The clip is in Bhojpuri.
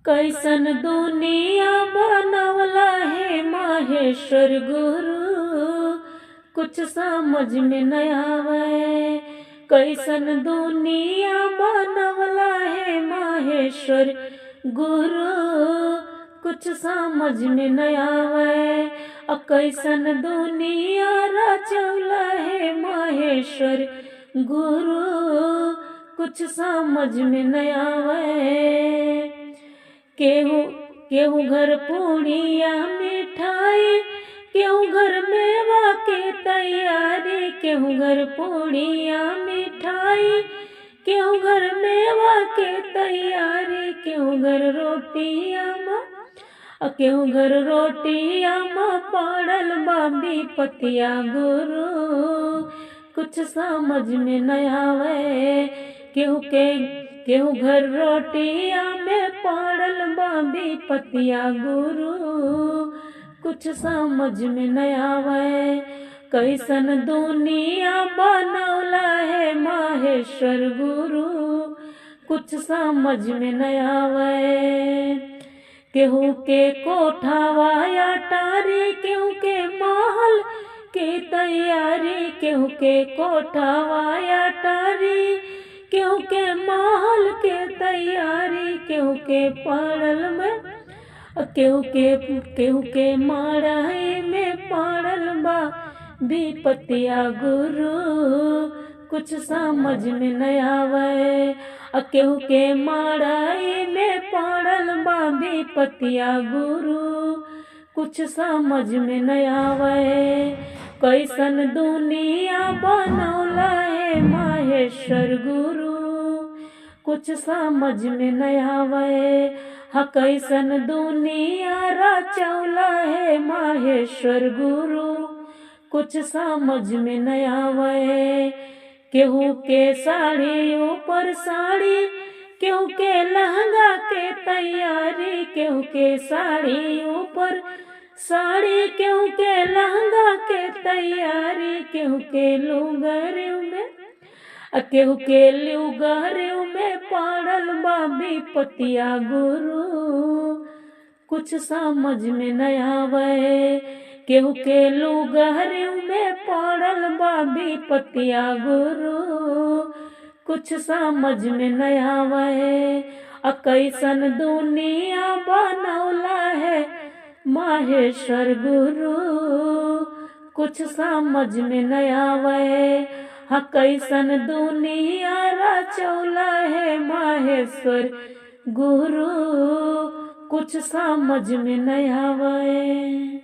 कैसन दुनिया बनवला है माहेश्वर गुरु, कुछ समझ में न आवे। कैसन दुनिया बनवला है माहेश्वर गुरु, कुछ समझ में न आवे। कैसन दुनिया रचौला है माहेश्वर गुरु, कुछ समझ में न आवे। केहू घर पूड़िया मिठाई, केहू घर मेवा के तैयारी। केहू घर पूड़िया मिठाई, केहू घर मेवा के तैयारी। केहू घर रोटिया केहू घर रोटिया पड़ल बाबी पतिया गुरु, कुछ समझ में न आवे। केहू घर रोटिया में पड़ल बाबी पतिया गुरु, कुछ समझ में न आवे। कैसन दुनिया बनौला है माहेश्वर गुरु, कुछ समझ में न आवे। केहू के कोठावा अटारी, केहू के महल के तैयारी। केहू के कोठावा अटारी, केहू के महल के तैयारी। केहू के पड़ल में केहू के माड़ाई में पड़ल बा विपतिया गुरु, कुछ समझ में न आवे। केहू के माड़ाई में पड़ल बा विपतिया गुरु, कुछ समझ में न आवे। कैसन दुनिया बनौला है माहेश्वर गुरु, कुछ समझ में न आवे। कैसन दुनिया रचौला है माहेश्वर गुरु, कुछ समझ में न आवे। केहू के साड़ी ऊपर साड़ी, केहू के लहंगा के तैयारी। केहू के साड़ी ऊपर साड़ी, केहू के लहंगा के तैयारी। केहू के लुगरियों में पड़ल बाबी पतिया गुरु, कुछ समझ में न आवे। केहू के लुगरियों में पड़ल बाबी पतिया गुरु, कुछ समझ में न आवे। कैसन दुनिया बनौला है माहेश्वर गुरु, कुछ समझ में न आवे। कैसन दुनिया रचौला है माहेश्वर गुरु, कुछ समझ में न आवे।